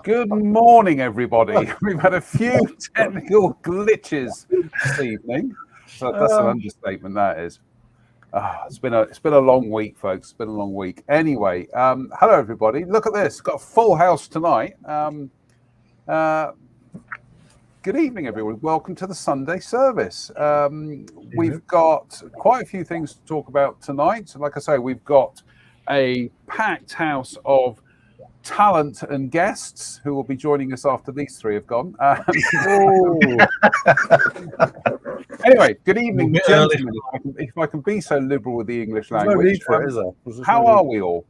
Good morning, everybody. We've had a few technical glitches this evening. So that's an understatement, that is. It's been a long week, folks. It's been a long week. Anyway, hello, everybody. Look at this. Got a full house tonight. Good evening, everyone. Welcome to the Sunday service. We've got quite a few things to talk about tonight. So like I say, we've got a packed house of talent and guests who will be joining us after these three have gone. Anyway, good evening, gentlemen. If I can be so liberal with the English language. No need for it, is there? How are we all?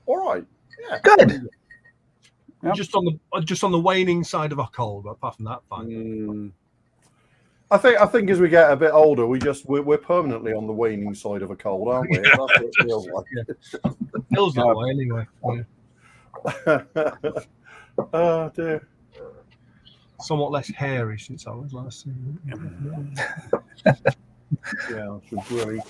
All right. Yeah. Good. Yep. Just on the waning side of a cold, but apart from that, fine. I think as we get a bit older, we're permanently on the waning side of a cold, aren't we? That's what it feels like. It feels that way anyway. Yeah. Oh dear. Somewhat less hairy since I was last seen. Yeah, I should really.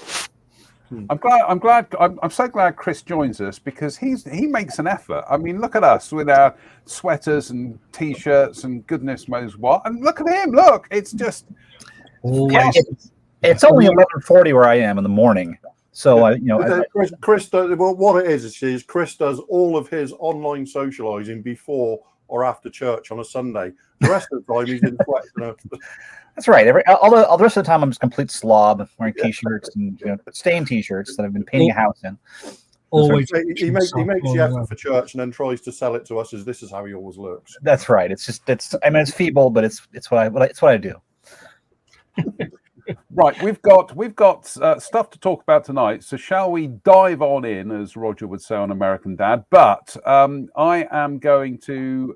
I'm so glad Chris joins us because he makes an effort. I mean, look at us with our sweaters and t-shirts and goodness knows what, and look at him. Look, it's just. It's only 11:40 where I am in the morning, so Chris does, well, what it is Chris does all of his online socialising before or after church on a Sunday. The rest of the time he's in sweats. That's right. All the rest of the time I'm just a complete slob wearing t-shirts and stained t-shirts that I've been painting a house in. Always. He makes the effort for church and then tries to sell it to us as this is how he always looks. That's right. It's feeble, but it's what I do. Right, we've got stuff to talk about tonight. So shall we dive on in, as Roger would say on American Dad? But I am going to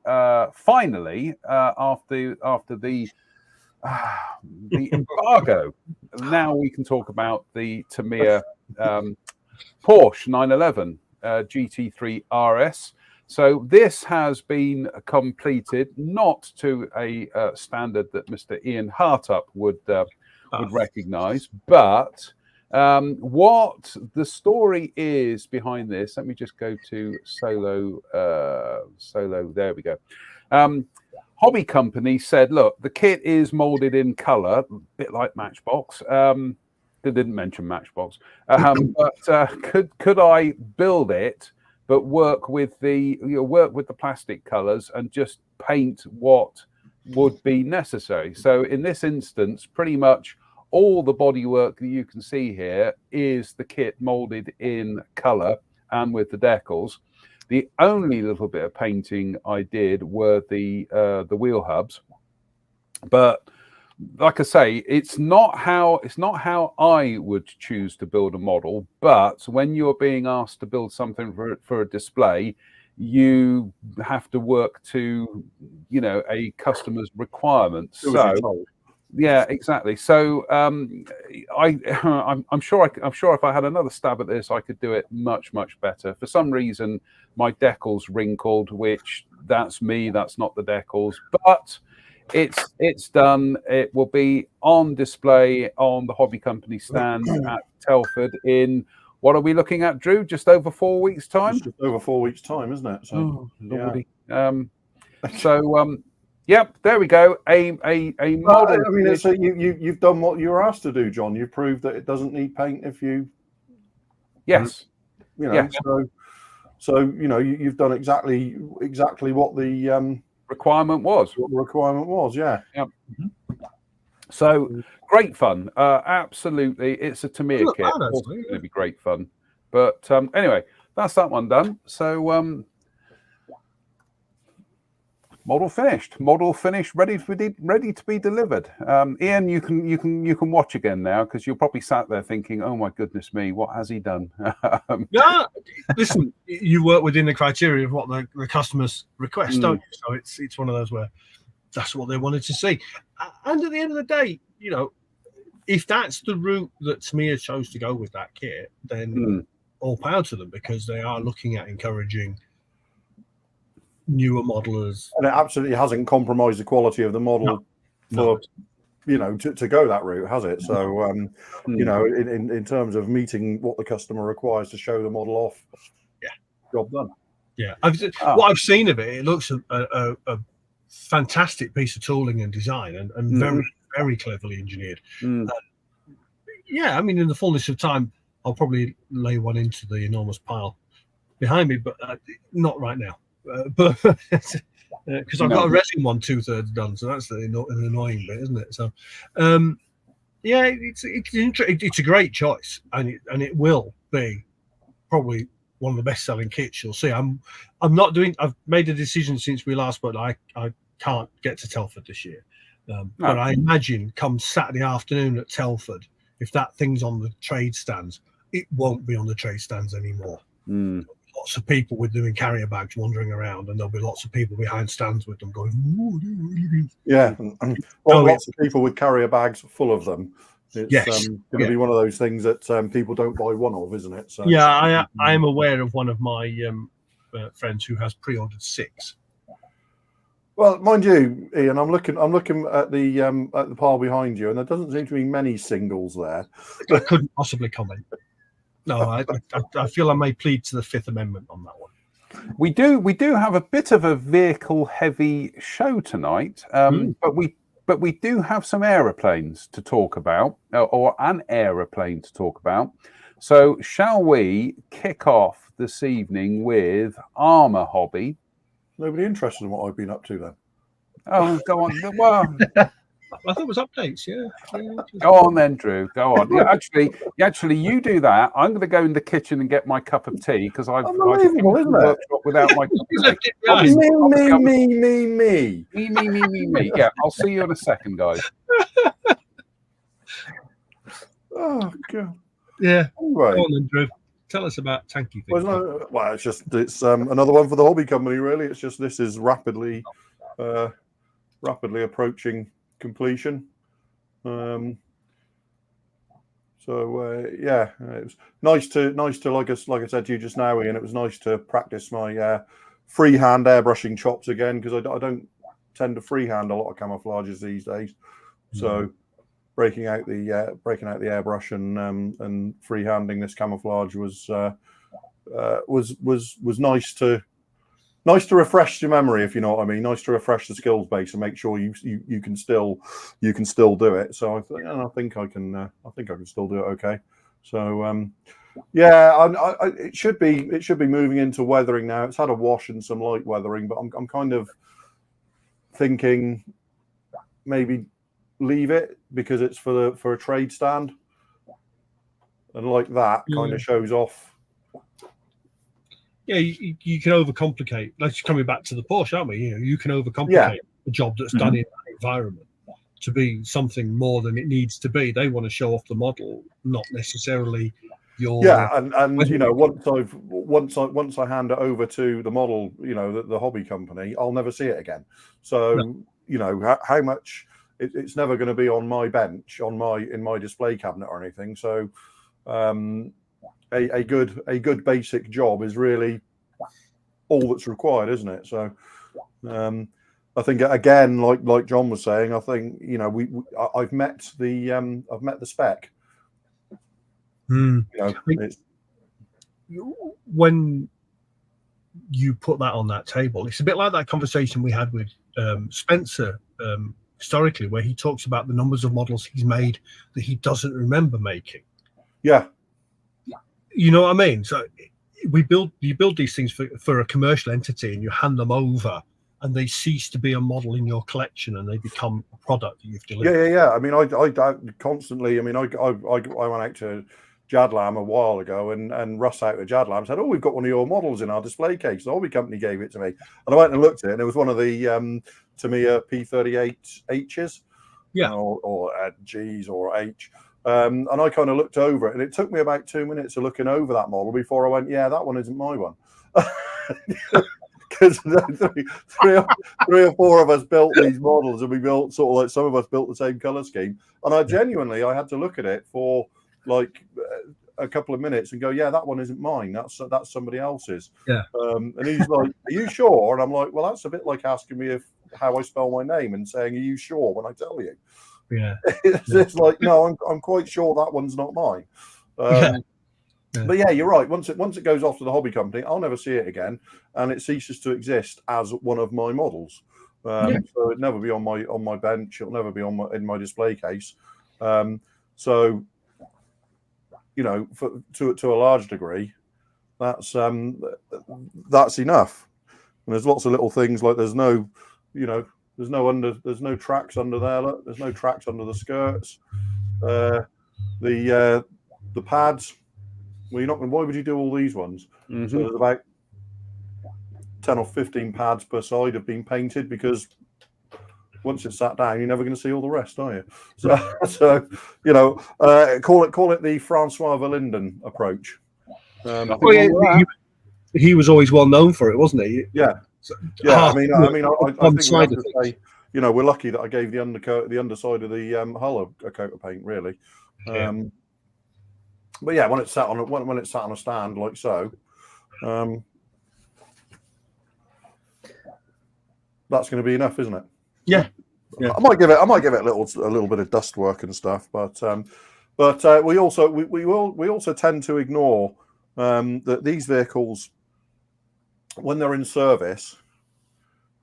finally, after the embargo, now we can talk about the Tamiya Porsche 911 GT3 RS. So this has been completed, not to a standard that Mr. Ian Hartup would recognise, but what the story is behind this. Let me just go to Solo. There we go. Hobby Company said, look, the kit is molded in colour, a bit like Matchbox. They didn't mention Matchbox, but could I build it, but work with the plastic colours and just paint what would be necessary? So in this instance, pretty much all the bodywork that you can see here is the kit molded in colour and with the decals. The only little bit of painting I did were the wheel hubs, but like I say, it's not how I would choose to build a model. But when you're being asked to build something for a display, you have to work to a customer's requirements. So yeah, exactly. So I'm sure if I had another stab at this, I could do it much better. For some reason, my decals wrinkled, which that's me. That's not the decals, but it's done. It will be on display on the Hobby Company stand at Telford in, what are we looking at, Drew? Just over 4 weeks' time? Just over 4 weeks' time, isn't it? So, yep, there we go. A model. I mean, so you've done what you were asked to do, John. You've proved that it doesn't need paint if you. Yes. Yes. So you've done exactly what the requirement was. What the requirement was, yeah. Yep. So great fun. Absolutely, it's a Tamiya kit. It's going to be great fun. But anyway, that's that one done. So Model finished, ready to be delivered. Ian, you can watch again now because you're probably sat there thinking, "Oh my goodness me, what has he done?" Yeah, listen, you work within the criteria of what the customers request, don't you? So it's one of those where that's what they wanted to see. And at the end of the day, you know, if that's the route that Tamiya chose to go with that kit, then all power to them, because they are looking at encouraging newer modelers. And it absolutely hasn't compromised the quality of the model you know, to go that route, has it? So, you know, in terms of meeting what the customer requires to show the model off, job done. Yeah, what I've seen of it, it looks a fantastic piece of tooling and design, and very, very cleverly engineered. Yeah, I mean, in the fullness of time, I'll probably lay one into the enormous pile behind me, but not right now. But because I've got a resin one 2/3 done, so that's an annoying bit, isn't it? So, yeah, it's a great choice, and it will be probably one of the best selling kits you'll see. I've made a decision since we last spoke. I can't get to Telford this year, but I imagine come Saturday afternoon at Telford, if that thing's on the trade stands, it won't be on the trade stands anymore. Lots of people with them in carrier bags wandering around, and there'll be lots of people behind stands with them going, "Ooh, yeah." Lots of people with carrier bags full of them. It's going to be one of those things that people don't buy one of, isn't it? So, yeah, I am aware of one of my friends who has pre-ordered 6. Well, mind you, Ian, I'm looking at the pile behind you, and there doesn't seem to be many singles there. I couldn't possibly comment. No, I feel I may plead to the Fifth Amendment on that one. We do have a bit of a vehicle heavy show tonight, but we do have some aeroplanes to talk about, or an aeroplane to talk about. So shall we kick off this evening with Armour Hobby? Nobody interested in what I've been up to then. Oh, go on. Well, I thought it was updates. Yeah. Go on then, Drew. Go on. Yeah, actually, you do that. I'm going to go in the kitchen and get my cup of tea because I've unbelievable, isn't it? Without my cup of tea. Me. Yeah, I'll see you in a second, guys. Oh god. Yeah. Anyway. Go on then, Drew. Tell us about Tanky things. Well, it's another one for the hobby company. Really, it's just this is rapidly approaching completion. Yeah, it was nice to like I said to you just now, Ian. It was nice to practice my freehand airbrushing chops again, because I don't tend to freehand a lot of camouflages these days. So breaking out the airbrush and freehanding this camouflage was nice to refresh your memory, if you know what I mean. Nice to refresh the skills base and make sure you can still do it. So I think I can still do it okay. So it should be moving into weathering now. It's had a wash and some light weathering, but I'm kind of thinking maybe leave it because it's for a trade stand, and like that kind of shows off. Yeah, you can overcomplicate. That's coming back to the Porsche, aren't we? You can overcomplicate the job that's done in that environment to be something more than it needs to be. They want to show off the model, not necessarily your. Yeah, and you know, once I hand it over to the model, you know, the hobby company, I'll never see it again. So you know how much it's never going to be on my bench, in my display cabinet or anything. So. A good basic job is really all that's required, isn't it? So, I think again, like John was saying, I think you know I've met the spec. You know, when you put that on that table, it's a bit like that conversation we had with Spencer historically, where he talks about the numbers of models he's made that he doesn't remember making. Yeah. You know what I mean? So you build these things for a commercial entity, and you hand them over, and they cease to be a model in your collection, and they become a product that you've delivered. Yeah. I mean, I constantly. I mean, I went out to Jadlam a while ago, and Russ out at Jadlam said, "Oh, we've got one of your models in our display case." The hobby company gave it to me, and I went and looked at it, and it was one of the Tamiya P38Hs, or Gs or H. And I kind of looked over it, and it took me about 2 minutes of looking over that model before I went, "Yeah, that one isn't my one." Because three or four of us built these models, and we built sort of like some of us built the same color scheme. And I had to look at it for like a couple of minutes and go, "Yeah, that one isn't mine. That's somebody else's." Yeah. And he's like, "Are you sure?" And I'm like, "Well, that's a bit like asking me how I spell my name and saying, 'Are you sure?' when I tell you." Yeah. It's like, no, I'm quite sure that one's not mine. But yeah, you're right. Once it goes off to the hobby company, I'll never see it again, and it ceases to exist as one of my models. So it'll never be on my bench. It'll never be in my display case. So you know, to a large degree, that's enough. And there's lots of little things like there's no tracks under there. Look, there's no tracks under the skirts. The pads. Well, why would you do all these ones? So there's about 10 or 15 pads per side have been painted, because once it's sat down, you're never going to see all the rest, are you? So you know, call it the Francois Verlinden approach. He was always well known for it, wasn't he? Yeah. I think we have to say, you know, we're lucky that I gave the underside of the hull a coat of paint, really. But yeah, when it's sat on a stand like so, that's going to be enough, isn't it? Yeah. I might give it a little bit of dust work and stuff, but we also tend to ignore that these vehicles, when they're in service,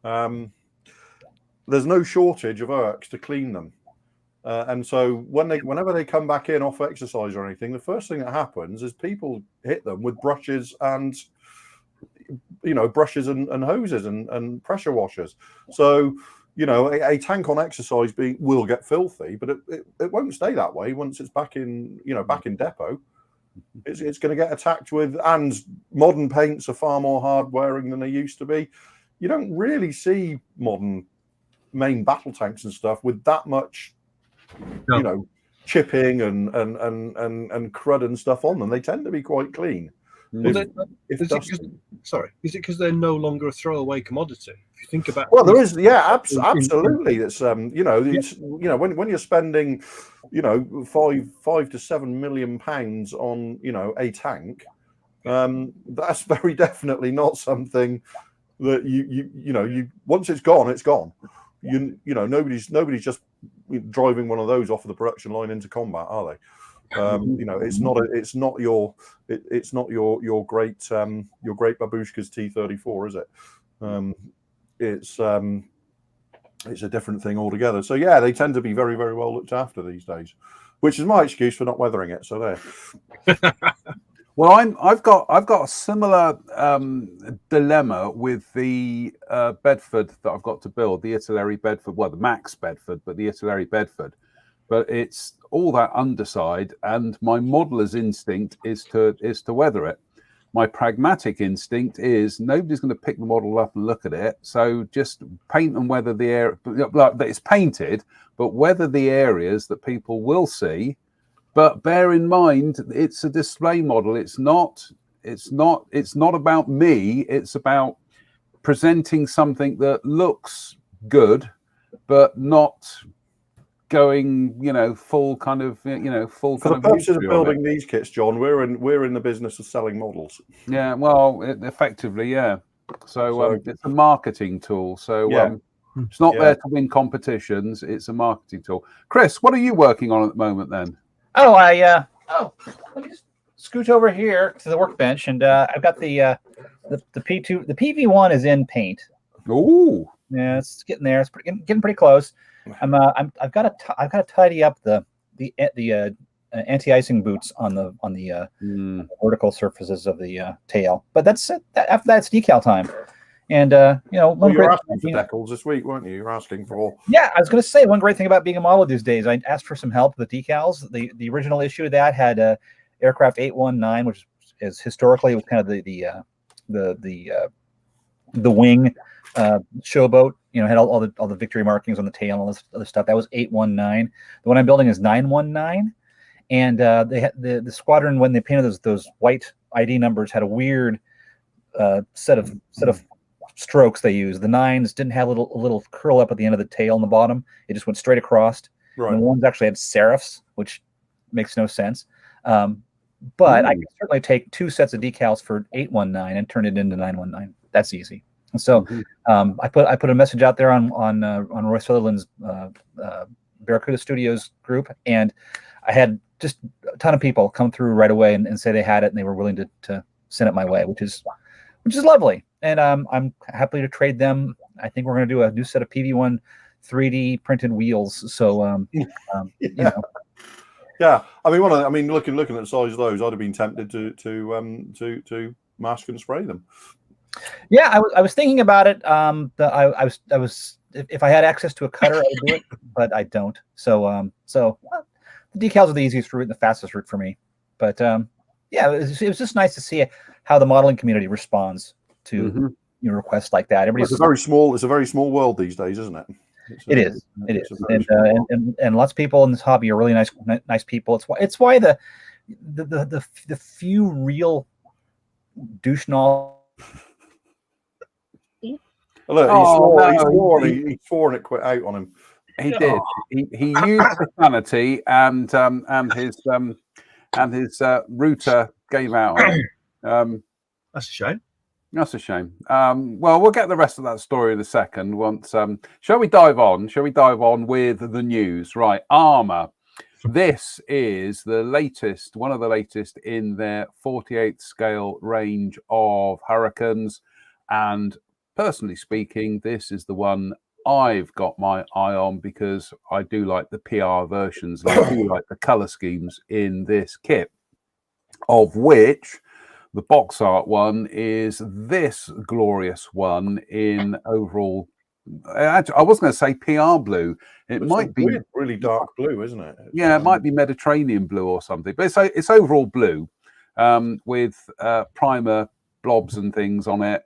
there's no shortage of IRCs to clean them. And so whenever they come back in off exercise or anything, the first thing that happens is people hit them with brushes and hoses and pressure washers. So, you know, a tank on exercise will get filthy, but it won't stay that way once it's back in depot. It's going to get attacked with, and modern paints are far more hard wearing than they used to be. You don't really see modern main battle tanks and stuff with that much, you know, chipping and crud and stuff on them. They tend to be quite clean. Is it because they're no longer a throwaway commodity? If you think about, there is, absolutely. It's when you're spending, £5 to £7 million on, a tank, that's very definitely not something that you once it's gone, it's gone. Nobody's just driving one of those off of the production line into combat, are they? It's not your great Babushka's T-34, is it? It's a different thing altogether. So yeah, they tend to be very, very well looked after these days, which is my excuse for not weathering it. So there. Well, I've got a similar dilemma with the Bedford that I've got to build, the Italeri Bedford, well, the Max Bedford, but the Italeri Bedford. But it's all that underside, and my modeler's instinct is to weather it. My pragmatic instinct is nobody's going to pick the model up and look at it, so just paint and weather the area. Like that it's painted, but weather the areas that people will see. But bear in mind, it's a display model. It's not about me. It's about presenting something that looks good, but not going, full kind of, full. For the purposes of building these kits, John, we're in the business of selling models. Yeah, well, effectively, yeah. So it's a marketing tool. So it's not there to win competitions. It's a marketing tool. Chris, what are you working on at the moment then? Let me just scoot over here to the workbench, and I've got the P2. The PV1 is in paint. Ooh, yeah, it's getting there. It's getting pretty close. I've got to tidy up the anti-icing boots on the vertical surfaces of the tail. But that's it. After that, it's decal time. And you were asking for decals this week, weren't you? You were asking for. Yeah, I was going to say one great thing about being a model these days. I asked for some help with decals. The original issue of that had aircraft 819, which is historically it was kind of the wing showboat. You know, had all the victory markings on the tail and all this other stuff. That was 819. The one I'm building is 919, and they had the squadron when they painted those white ID numbers had a weird set of strokes they used. The 9s didn't have a little curl up at the end of the tail on the bottom. It just went straight across. Right. And the ones actually had serifs, which makes no sense. But I can certainly take 2 sets of decals for 819 and turn it into 919. That's easy. And so I put a message out there on Roy Sutherland's Barracuda Studios group, and I had just a ton of people come through right away and say they had it and they were willing to send it my way, which is lovely. And I'm happy to trade them. I think we're going to do a new set of PV1 3D printed wheels. So you know. Yeah, I mean, looking at the size of those, I'd have been tempted to mask and spray them. Yeah, I was thinking about it. I was if I had access to a cutter, I would do it, but I don't. So the decals are the easiest route and the fastest route for me. But yeah, it was just nice to see how the modeling community responds to requests like that. It's a very small world these days, isn't it? It is, and lots of people in this hobby are really nice people. It's why the few real douche-nozzles. Look, he swore and it quit out on him. He did. He used profanity, and his router gave out on him. That's a shame. That's a shame. Well, we'll get the rest of that story in a second. Once, shall we dive on? Shall we dive on with the news? Right, Arma. This is the latest, one of the latest in their 48th scale range of Hurricanes, and personally speaking, this is the one I've got my eye on because I do like the PR versions and I do like the color schemes in this kit, of which the box art one is this glorious one in overall. I was going to say PR blue. It might be really dark blue, isn't it? Yeah, it might be Mediterranean blue or something, but it's overall blue with primer blobs and things on it.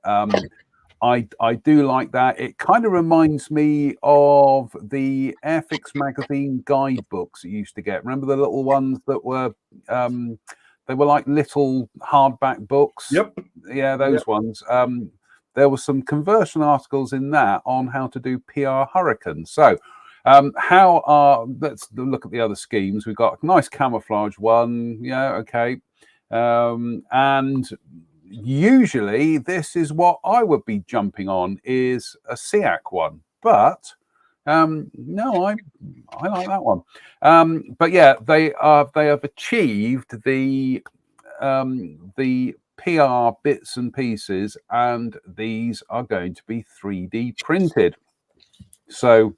I do like that. It kind of reminds me of the Airfix magazine guidebooks you used to get. Remember the little ones that were they were like little hardback books? Yep. Yeah, those ones. There were some conversion articles in that on how to do PR Hurricanes. So let's look at the other schemes. We've got a nice camouflage one. Yeah, okay. And usually this is what I would be jumping on, is a SEAC one, but no, I like that one. But yeah, they have achieved the PR bits and pieces, and these are going to be 3D printed. So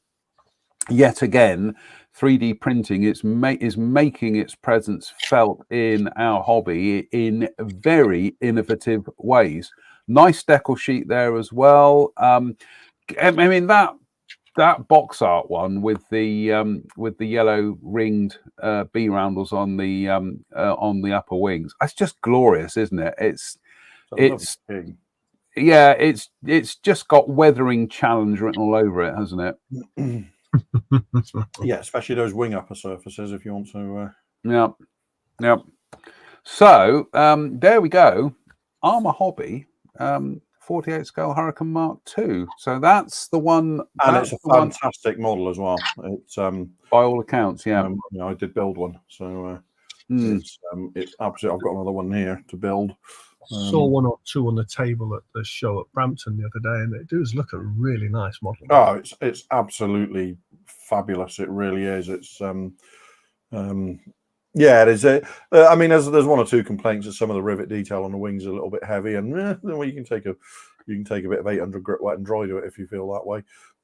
yet again, 3D printing is making its presence felt in our hobby in very innovative ways. Nice decal sheet there as well. I mean that box art one with the yellow ringed B roundels on the upper wings. That's just glorious, isn't it? It's just got Weathering Challenge written all over it, hasn't it? Yeah, especially those wing upper surfaces if you want to. Yeah. So there we go. Arma Hobby 48 scale Hurricane Mark II. So that's the one, and it's a fantastic model as well. It's by all accounts, yeah. I did build one, so it's absolutely. I've got another one here to build. Saw one or two on the table at the show at Brampton the other day, and it does look a really nice model. Oh, it's absolutely fabulous. It really is. It's yeah, it is. I mean, there's one or two complaints that some of the rivet detail on the wings is a little bit heavy, and well, you can take a bit of 800 grit wet and dry to it if you feel that way.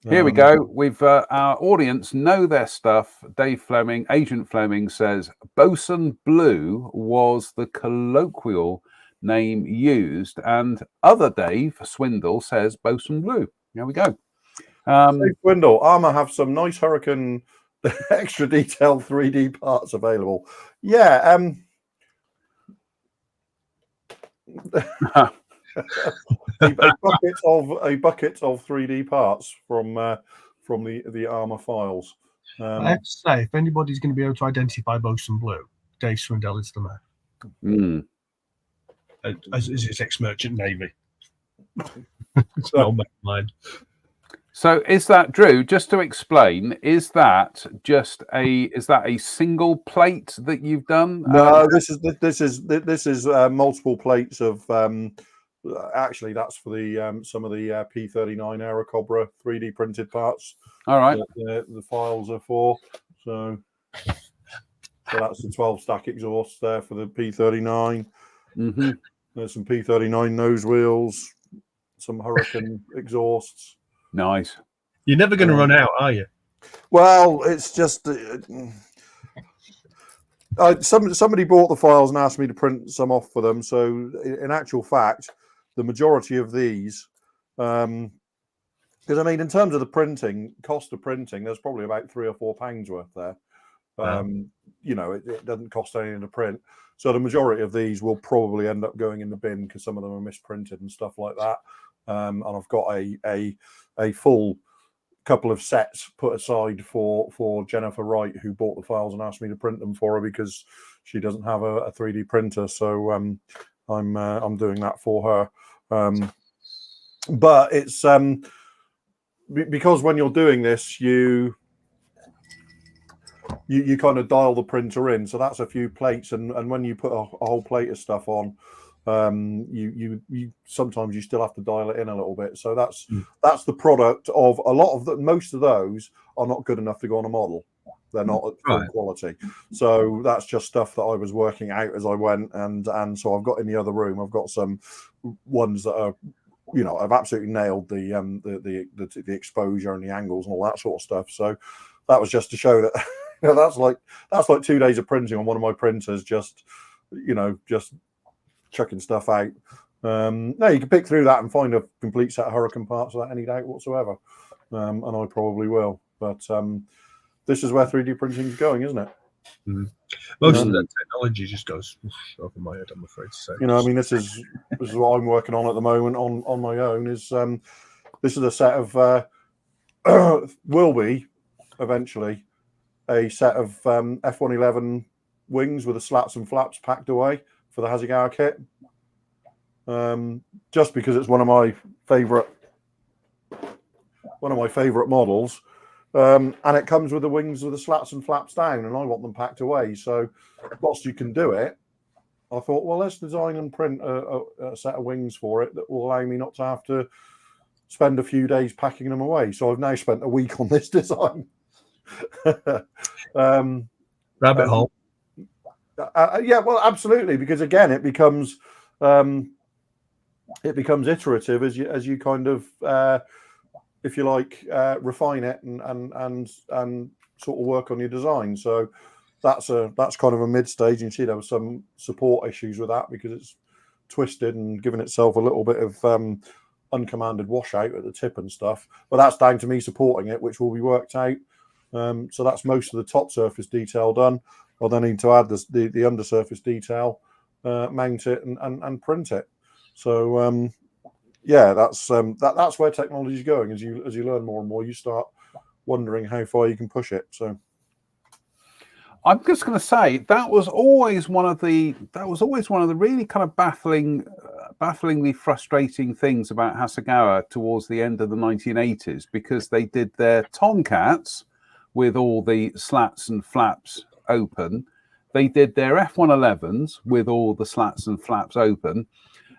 Here we go. We've our audience know their stuff. Dave Fleming, Agent Fleming, says Bosun Blue was the colloquial name used, and other Dave Swindle says Bosun Blue. There we go. Dave Swindle, Arma have some nice Hurricane extra detailed 3D parts available. Yeah, a bucket of 3D parts from the Armour files. I have to say, if anybody's going to be able to identify Bosun Blue, Dave Swindell is the man. As his ex-merchant navy. It's not mine. So is that, Drew, just to explain, is that a single plate that you've done? No, this is multiple plates of actually that's for the some of the P39 Aerocobra 3D printed parts. All right. The files are for. So that's the 12 stack exhaust there for the P39. Mm-hmm. There's some P39 nose wheels, some Hurricane exhausts. Nice. You're never going to run out, are you? Well, it's just somebody bought the files and asked me to print some off for them. So, in actual fact, the majority of these, because I mean, in terms of the cost of printing, there's probably about £3 or £4 worth there. You know, it doesn't cost anything to print. So the majority of these will probably end up going in the bin because some of them are misprinted and stuff like that. And I've got a full couple of sets put aside for Jennifer Wright, who bought the files and asked me to print them for her because she doesn't have a 3D printer. So I'm doing that for her. But it's because when you're doing this, you kind of dial the printer in. So that's a few plates, and when you put a whole plate of stuff on, you sometimes you still have to dial it in a little bit. So that's the product of a lot of most of those are not good enough to go on a model. They're not at full quality. So that's just stuff that I was working out as I went, and so I've got in the other room, I've got some ones that are, you know, I've absolutely nailed the exposure and the angles and all that sort of stuff. So that was just to show that you know, that's like 2 days of printing on one of my printers, just chucking stuff out. No, you can pick through that and find a complete set of Hurricane parts without any doubt whatsoever, and I probably will. But this is where 3D printing is going, isn't it? Mm-hmm. Most of that technology just goes over my head, I'm afraid to say. You know, I mean, this is what I'm working on at the moment on my own. Is this is a set of will be eventually a set of F111 wings with the slats and flaps packed away for the Hasegawa kit. Just because it's one of my favorite models. And it comes with the wings with the slats and flaps down, and I want them packed away. So whilst you can do it, I thought, well, let's design and print a set of wings for it that will allow me not to have to spend a few days packing them away. So I've now spent a week on this design. Rabbit hole. Yeah, well, absolutely, because again, it becomes iterative as you kind of if you like, refine it and sort of work on your design. So that's kind of a mid stage. You see, there was some support issues with that because it's twisted and given itself a little bit of uncommanded washout at the tip and stuff. But that's down to me supporting it, which will be worked out. So that's most of the top surface detail done. I'll then need to add the undersurface detail, mount it and print it. So yeah, that's where technology is going. As you learn more and more, you start wondering how far you can push it. So I'm just going to say that was always one of the really kind of bafflingly frustrating things about Hasegawa towards the end of the 1980s, because they did their Tomcats with all the slats and flaps open. They did their F111s with all the slats and flaps open.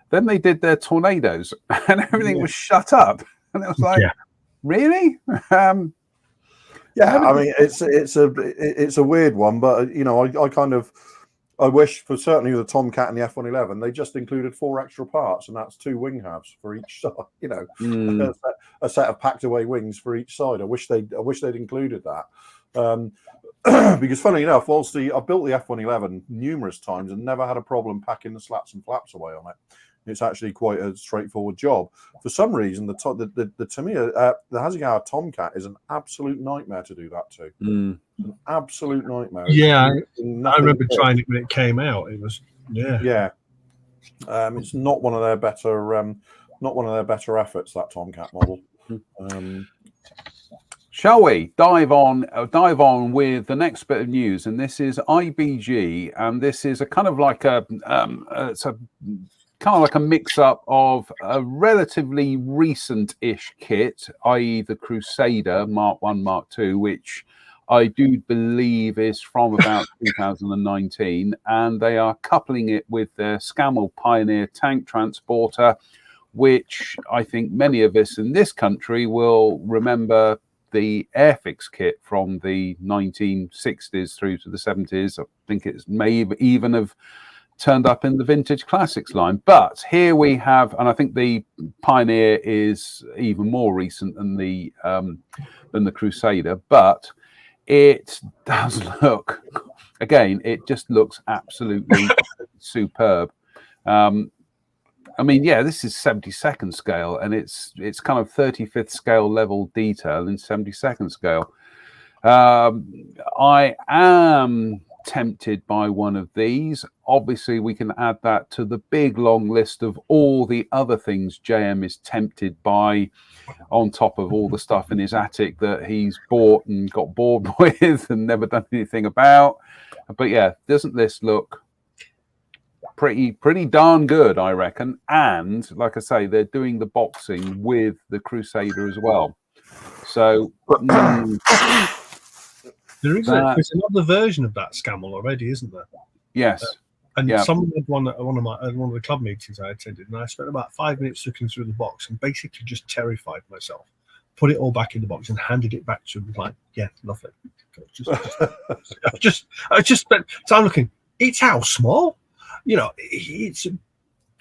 Then they did their Tornadoes, and everything was shut up. And it was like, really? Yeah, I mean, it's a weird one, but you know, I wish for certainly the Tomcat and the F111 they just included 4 extra parts, and that's 2 wing halves for each side. You know, a set of packed away wings for each side. I wish they'd included that. Because funnily enough, whilst I've built the F111 numerous times and never had a problem packing the slats and flaps away on it. It's actually quite a straightforward job. For some reason, the Tamiya, the Hasegawa Tomcat is an absolute nightmare to do that to. An absolute nightmare. Yeah, I remember trying it when it came out. It was, yeah. It's not one of their better efforts, that Tomcat model. Shall we dive on with the next bit of news? And this is IBG, and this is a kind of like it's a kind of like a mix-up of a relatively recent-ish kit, i.e. the Crusader Mark 1, Mark 2, which I do believe is from about 2019, and they are coupling it with their Scammell Pioneer tank transporter, which I think many of us in this country will remember the Airfix kit from the 1960s through to the 70s. I think it may even have turned up in the Vintage Classics line. But here we have, and I think the Pioneer is even more recent than the Crusader, but it does look, again, it just looks absolutely superb. I mean, yeah, this is 72nd scale, and it's kind of 35th scale level detail in 72nd scale. I am tempted by one of these. Obviously, we can add that to the big long list of all the other things JM is tempted by, on top of all the stuff in his attic that he's bought and got bored with and never done anything about. But yeah, doesn't this look pretty darn good, I reckon? And like I say, they're doing the boxing with the Crusader as well. So there's another version of that Scammell already, isn't there? Yes. And someone had one at one of the club meetings I attended, and I spent about 5 minutes looking through the box and basically just terrified myself. Put it all back in the box and handed it back to him. Like, yeah, lovely. I just spent time looking. It's how small. You know, it's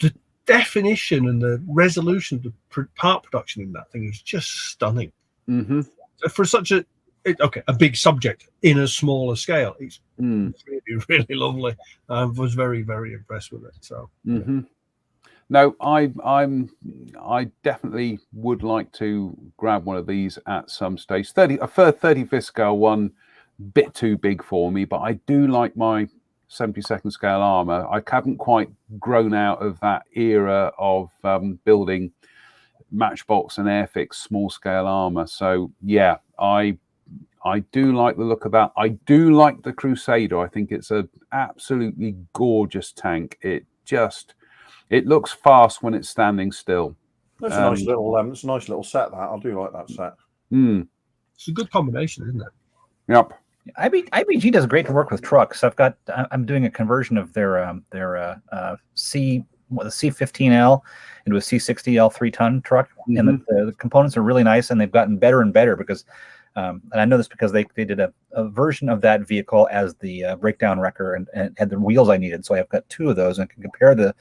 the definition and the resolution of the part production in that thing is just stunning. Mm-hmm. For such a big subject in a smaller scale, it's really lovely. I was very, very impressed with it. So, no, I definitely would like to grab one of these at some stage. 35th scale one, bit too big for me, but I do like my 72nd scale armor. I haven't quite grown out of that era of building Matchbox and Airfix small scale armor. So yeah, I do like the look of that. I do like the Crusader. I think it's an absolutely gorgeous tank. It looks fast when it's standing still. That's a nice little set. That I do like that set. It's a good combination, isn't it? Yep. IBG does great work with trucks. I'm doing a conversion of their the C15L into a C60L 3-ton truck, and the components are really nice, and they've gotten better and better because, and I know this because they did a version of that vehicle as the breakdown wrecker and had the wheels I needed, so I've got 2 of those and can compare the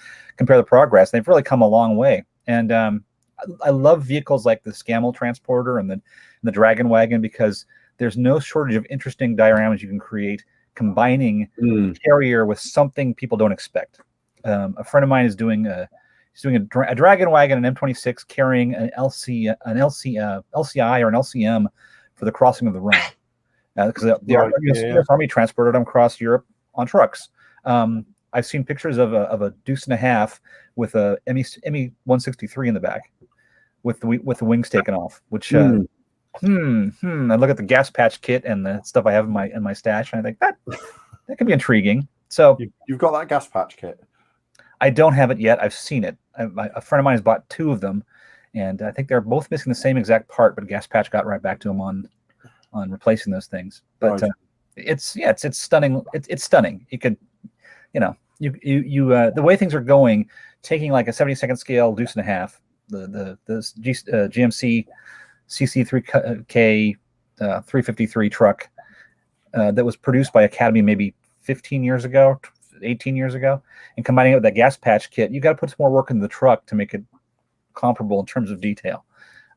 progress. They've really come a long way, and I love vehicles like the Scammell transporter and the Dragon Wagon because there's no shortage of interesting dioramas you can create combining carrier with something people don't expect. A friend of mine is doing a Dragon Wagon, an M26 carrying an LCI or an LCM for the crossing of the Rhine, because the US Army transported them across Europe on trucks. I've seen pictures of a Deuce and a half with a ME 163 in the back, with the wings taken off, which. I look at the gas patch kit and the stuff I have in my stash, and I think that could be intriguing. So you've got that gas patch kit. I don't have it yet. I've seen it. A friend of mine has bought 2 of them, and I think they're both missing the same exact part. But gas patch got right back to him on replacing those things. But it's stunning. It's stunning. You could, the way things are going, taking like a 72nd scale Deuce and a half, the GMC CC3K 353 truck that was produced by Academy maybe 15 years ago, 18 years ago, and combining it with that gas patch kit, you got to put some more work into the truck to make it comparable in terms of detail.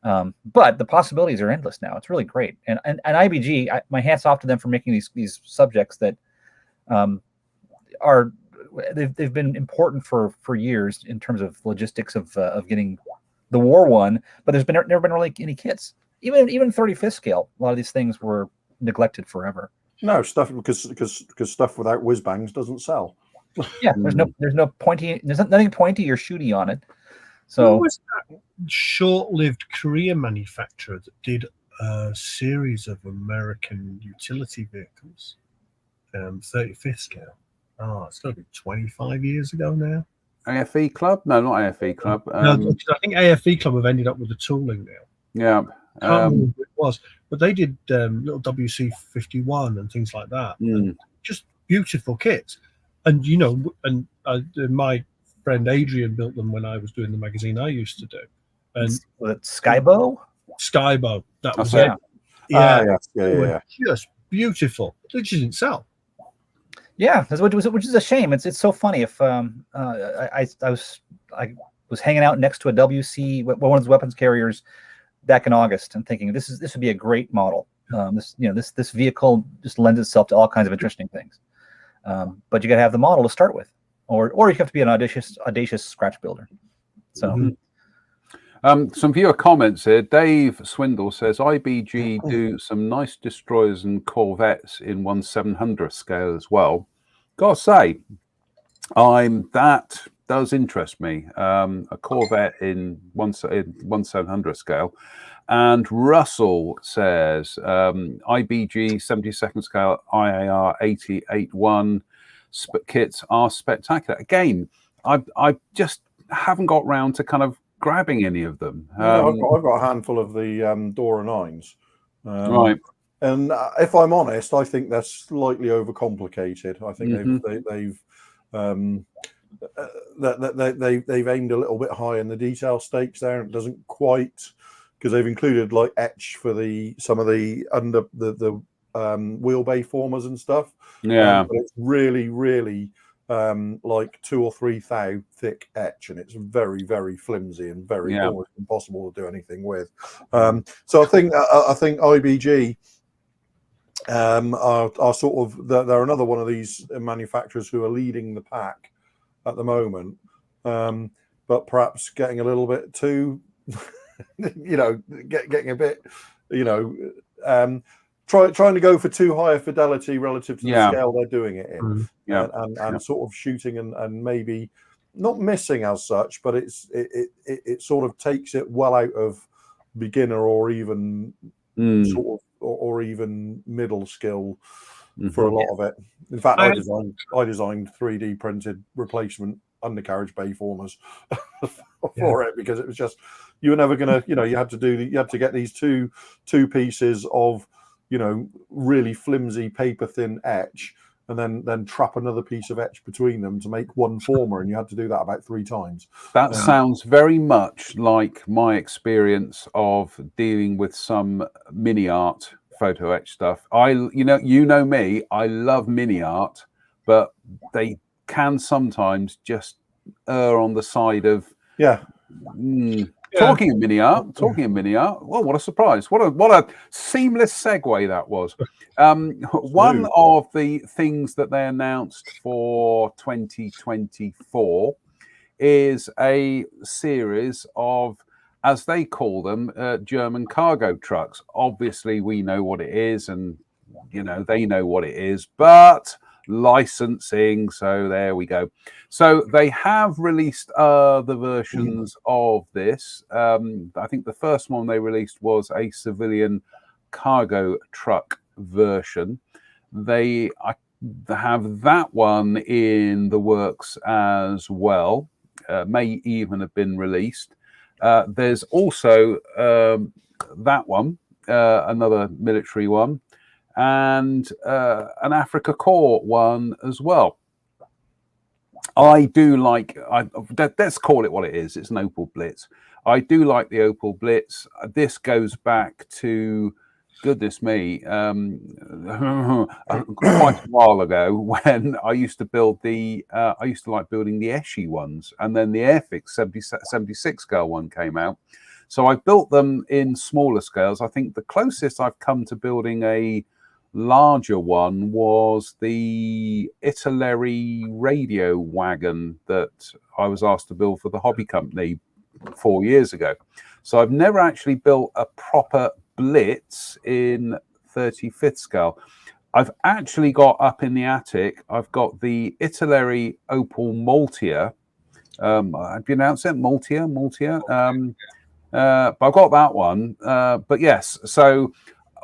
But the possibilities are endless now. It's really great. And IBG, my hat's off to them for making these subjects that they've been important for years in terms of logistics of getting the war won, but there's never been really any kits. Even 35th scale, a lot of these things were neglected forever. No stuff because stuff without whiz bangs doesn't sell. Yeah, there's no pointy, there's nothing pointy or shooty on it. So what was that short-lived Korean manufacturer that did a series of American utility vehicles, 35th scale? Oh, it's got to be 25 years ago now. AFE Club? No, not AFE Club. No, I think AFE Club have ended up with the tooling now. Yeah. Can't remember who it was, but they did little WC-51 and things like that. And just beautiful kits. And my friend Adrian built them when I was doing the magazine I used to do. And was it Skybow? Skybow, that was it. Yeah. Just beautiful. It just didn't sell. Yeah, which is a shame. It's so funny. If I was hanging out next to a WC, one of those weapons carriers, back in August, and thinking this would be a great model. This vehicle just lends itself to all kinds of interesting things. But you got to have the model to start with, or you have to be an audacious scratch builder. So. Some viewer comments here. Dave Swindle says IBG do some nice destroyers and corvettes in 1/700 scale as well. Gotta say, that does interest me. A corvette in 1/700 scale. And Russell says IBG 72nd scale IAR 8081 kits are spectacular. Again, I just haven't got round to kind of grabbing any of them. I've got a handful of the Dora 9s. Right. And if I'm honest, I think they're slightly overcomplicated. I think they've aimed a little bit high in the detail stakes there, and it doesn't quite, because they've included like etch for some of the under the wheel bay formers and stuff. Yeah, but it's really, really like 2 or 3 thou thick etch, and it's very, very flimsy and very almost impossible to do anything with. So I think IBG are sort of they're another one of these manufacturers who are leading the pack at the moment, but perhaps getting a little bit too, getting a bit, trying to go for too high a fidelity relative to the scale they're doing it in, and sort of shooting and maybe not missing as such, but it sort of takes it well out of beginner or even sort of or even middle skill for a lot of it. In fact, I designed 3D printed replacement undercarriage bay formers for it, because it was just, you were never gonna, you had to get these two pieces of really flimsy paper thin etch, and then trap another piece of etch between them to make one former, and you had to do that about 3 times. That sounds very much like my experience of dealing with some mini art photo etch stuff. You know me, I love mini art, but they can sometimes just err on the side of Talking of mini art. Well, what a surprise! What a seamless segue that was. One of the things that they announced for 2024 is a series of, as they call them, German cargo trucks. Obviously, we know what it is, and they know what it is, but licensing, so there we go. So they have released the versions of this. I think the first one they released was a civilian cargo truck version. They have that one in the works as well. May even have been released. There's also that one, another military one, and an Africa Corps one as well. I do like, let's call it what it is. It's an Opel Blitz. I do like the Opel Blitz. This goes back to, goodness me, quite a while ago, when I used to build I used to like building the Eschi ones, and then the Airfix 76 scale one came out. So I built them in smaller scales. I think the closest I've come to building a larger one was the Italeri radio wagon that I was asked to build for the hobby company 4 years ago. So I've never actually built a proper Blitz in 35th scale. I've actually got up in the attic. I've got the Italeri Opal Multia. How do you announce it? Multia. But I've got that one. But yes, so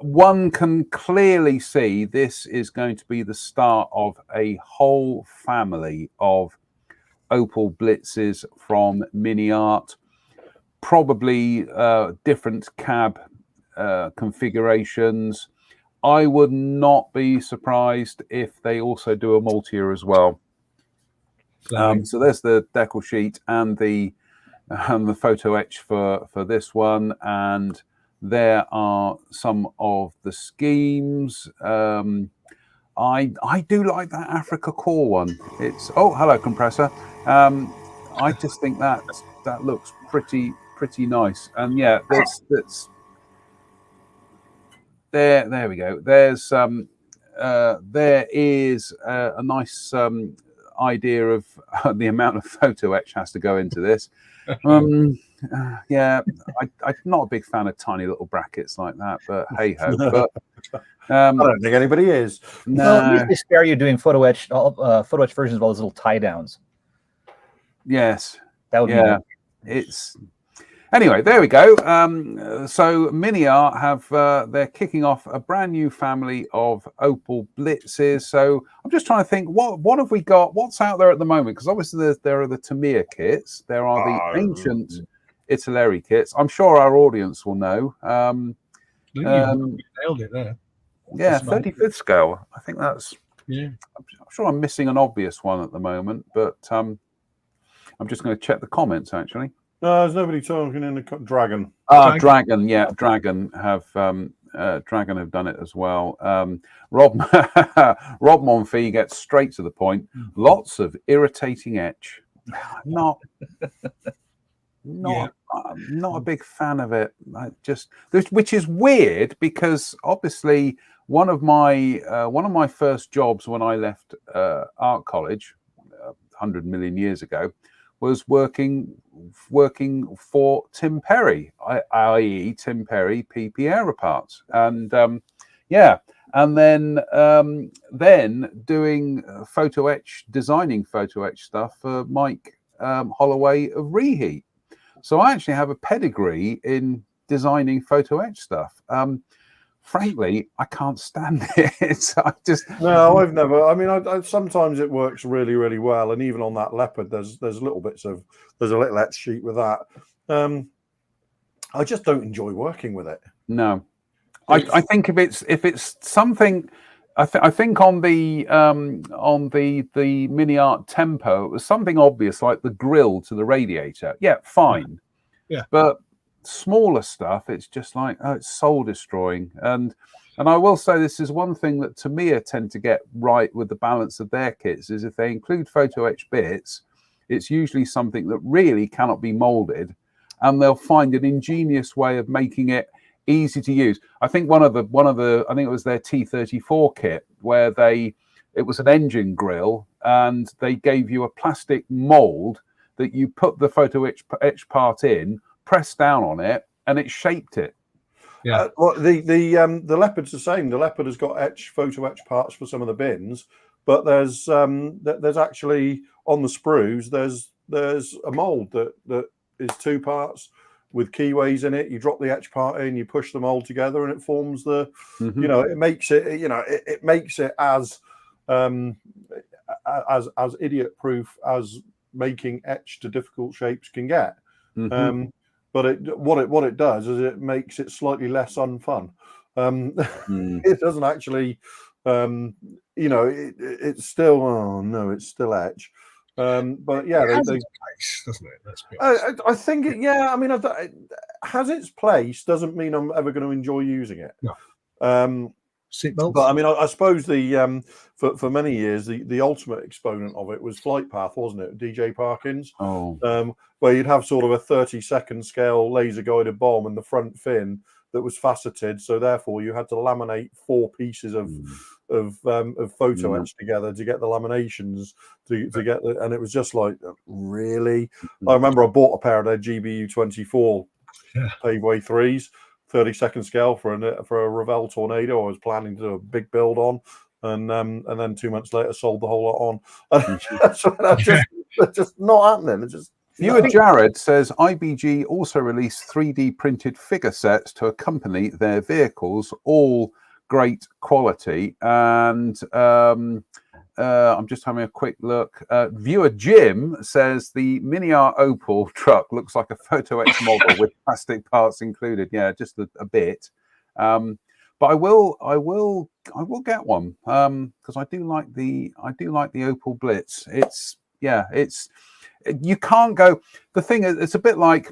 one can clearly see this is going to be the start of a whole family of Opal Blitzes from Mini Art, probably different cab configurations. I would not be surprised if they also do a Multia as well. So there's the decal sheet and the photo etch for this one, and there are some of the schemes. I do like that Africa Core one. It's hello compressor. I just think that looks pretty nice. And yeah, that's there we go. There's there is a nice idea of the amount of photo etch has to go into this. Yeah, I'm not a big fan of tiny little brackets like that, but hey ho. But I don't think anybody is. No, Well, they spare you doing photo etch versions of all those little tie downs. yes, That would be yeah. It's anyway. There we go. So Mini Art have they're kicking off a brand new family of Opal Blitzes. So I'm just trying to think what have we got? What's out there at the moment? Because obviously there are the Tamiya kits. There are the ancient Italeri kits. I'm sure our audience will know. You nailed it there. Yeah, 35th scale. I think that's. Yeah. I'm sure I'm missing an obvious one at the moment, but I'm just going to check the comments actually. No, there's nobody talking in the Dragon. Dragon, yeah, Dragon have done it as well. Rob Monfils gets straight to the point. Lots of irritating etch. Not a big fan of it. Which is weird because obviously one of my first jobs when I left art college 100 million years ago was working for Tim Perry, i.e. Tim Perry PP Aeroparts, and and then doing designing photo etch stuff for Mike Holloway of Reheat. So I actually have a pedigree in designing photo etch stuff. Frankly, I can't stand it. No, I've never. I mean, I sometimes it works really, really well, and even on that Leopard, there's little bits of there's a little etch sheet with that. I just don't enjoy working with it. No, I think if it's something, I think on the Mini Art Tempo, it was something obvious like the grill to the radiator. Yeah, fine. Yeah, but smaller stuff, it's just like it's soul destroying. And I will say this is one thing that Tamiya tend to get right with the balance of their kits is if they include photo etch bits, it's usually something that really cannot be molded, and they'll find an ingenious way of making it easy to use. I think one of the I think it was their T34 kit where it was an engine grill and they gave you a plastic mold that you put the photo etch part in, press down on it, and it shaped it. Yeah. Well, the Leopard's the same. The Leopard has got photo etch parts for some of the bins, but there's actually on the sprues there's a mold that is 2 parts with keyways in it. You drop the etch part in, you push them all together, and it forms the. Mm-hmm. It makes it. It makes it as idiot proof as making etch to difficult shapes can get. Mm-hmm. But what it does is it makes it slightly less unfun. It doesn't actually, it's still. Oh no, it's still etch. But yeah, it has its place, doesn't it? Let's be honest. I think it. Yeah, I mean, it has its place. Doesn't mean I'm ever going to enjoy using it. No. Seatbelts. But I mean, I suppose for many years the ultimate exponent of it was Flight Path, wasn't it? DJ Parkins. Oh. Where you'd have sort of a 30-second scale laser guided bomb and the front fin that was faceted, so therefore you had to laminate 4 pieces of photo etch together to get the laminations to get the, and it was just like, really. I remember I bought a pair of their GBU 24 Paveway 3s 32nd scale for a Revell Tornado. I was planning to do a big build on, and then 2 months later sold the whole lot on. So that's just not happening. It's just. Viewer Jared says IBG also released 3D printed figure sets to accompany their vehicles, all great quality. And I'm just having a quick look. Viewer Jim says the Mini R Opel truck looks like a Photo X model with plastic parts included. Yeah, just a bit. But I will get one because I do like the Opel Blitz. You can't go. The thing is, it's a bit like,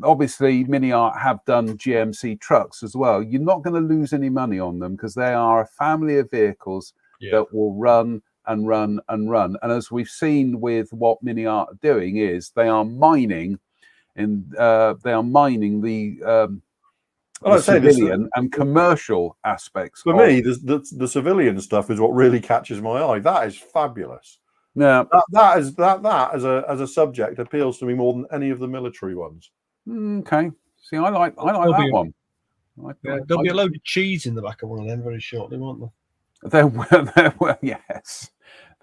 obviously Mini Art have done GMC trucks as well. You're not going to lose any money on them because they are a family of vehicles that will run and run and run. And as we've seen with what Mini Art are doing, is they are mining the civilian and commercial aspects. For me, the civilian stuff is what really catches my eye. That is fabulous. Yeah, that as a subject appeals to me more than any of the military ones. Okay, see, I like that one. There'll be a load of cheese in the back of one of them very shortly, won't there? There will, yes,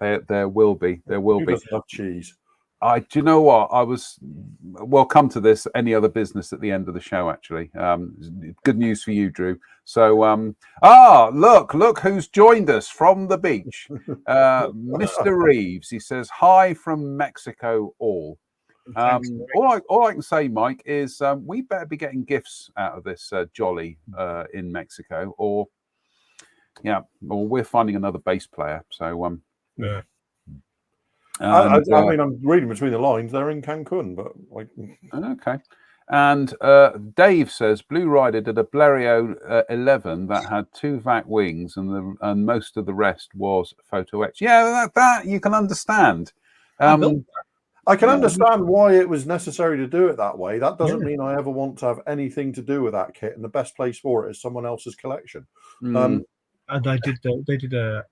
there will be. Who doesn't love cheese? Do you know what? We'll come to this. Any other business at the end of the show, actually. Good news for you, Drew. So, look who's joined us from the beach. Mr. Reeves. He says, hi from Mexico all. All I can say, Mike, is we better be getting gifts out of this jolly in Mexico, or we're finding another bass player. So, yeah. I mean, I'm reading between the lines. They're in Cancun, but like, okay. And Dave says Blue Rider did a Blériot 11 that had 2 vac wings, and most of the rest was Photo X. Yeah, that you can understand. I can understand why it was necessary to do it that way. That doesn't mean I ever want to have anything to do with that kit. And the best place for it is someone else's collection. And they did a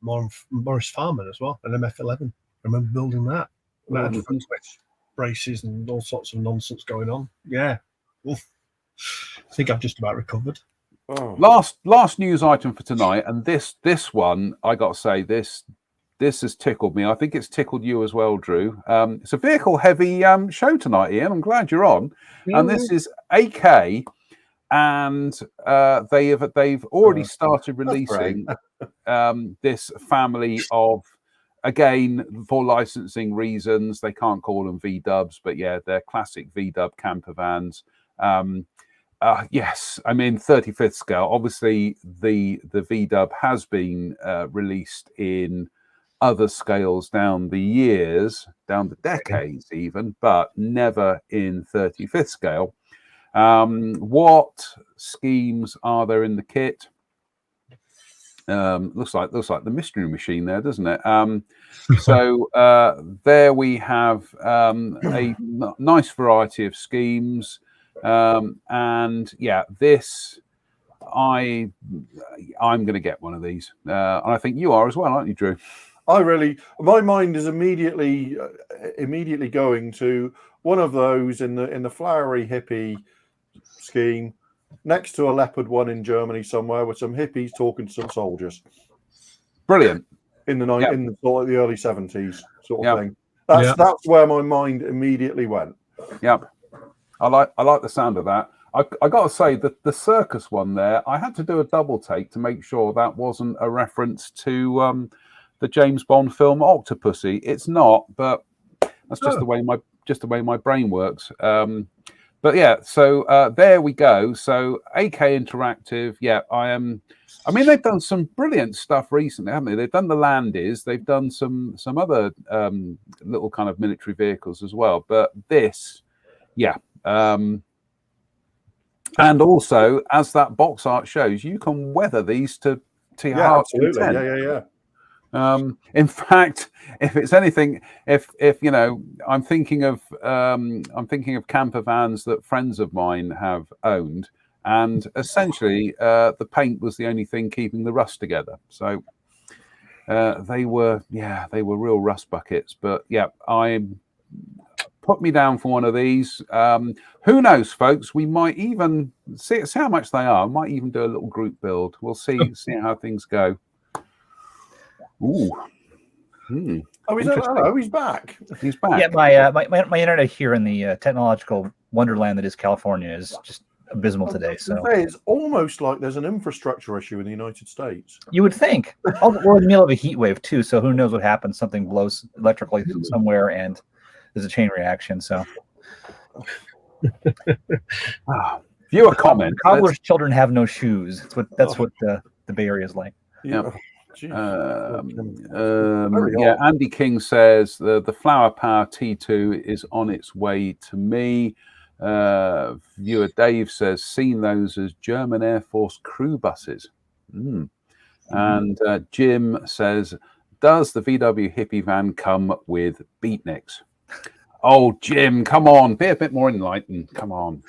Morris Farman as well, an MF11. I remember building that. That had front switch braces and all sorts of nonsense going on. Yeah. Oof. I think I've just about recovered. Oh. Last news item for tonight, and this one, I got to say, this has tickled me. I think it's tickled you as well, Drew. It's a vehicle heavy show tonight, Ian. I'm glad you're on. Yeah, and this is AK, and they've already started releasing this family of, again, for licensing reasons, they can't call them V-dubs, but yeah, they're classic V-dub camper vans. Yes, I mean 35th scale. Obviously, the V-dub has been released in other scales down the years, down the decades even, but never in 35th scale. What schemes are there in the kit? Looks like the mystery machine there, doesn't it? So there we have a nice variety of schemes, and yeah, this I'm going to get one of these, and I think you are as well, aren't you, Drew? My mind is immediately going to one of those in the flowery hippie scheme, next to a leopard one in Germany somewhere, with some hippies talking to some soldiers. Brilliant. In the sort of the early 70s sort of thing. That's where my mind immediately went. Yep. I like the sound of that. I got to say that the circus one there, I had to do a double take to make sure that wasn't a reference to the James Bond film Octopussy. It's not, but that's just the way my brain works. But yeah, so there we go. So AK Interactive, I mean, they've done some brilliant stuff recently, haven't they? They've done the Landis, they've done some other little kind of military vehicles as well. But this, and also, as that box art shows, you can weather these to your heart's content. In fact, if it's anything, if you know, I'm thinking of camper vans that friends of mine have owned, and essentially the paint was the only thing keeping the rust together. So they were real rust buckets. But yeah, I'm put me down for one of these. Who knows, folks? We might even see how much they are. Might even do a little group build. We'll see how things go. Ooh. Oh, he's back. He's back. Yeah, my internet here in the technological wonderland that is California is just abysmal today. So it's almost like there's an infrastructure issue in the United States. you would think. Oh, we're in the middle of a heat wave too, so who knows what happens? Something blows electrically somewhere, and there's a chain reaction. So, viewer comment. Cobbler's children have no shoes. That's what the Bay Area is like. Yeah. Yeah, Andy King says the Flower Power T2 is on its way to me. Viewer Dave says, seen those as German Air Force crew buses. And Jim says, does the VW hippie van come with beatniks? Oh, Jim, come on, be a bit more enlightened. Come on.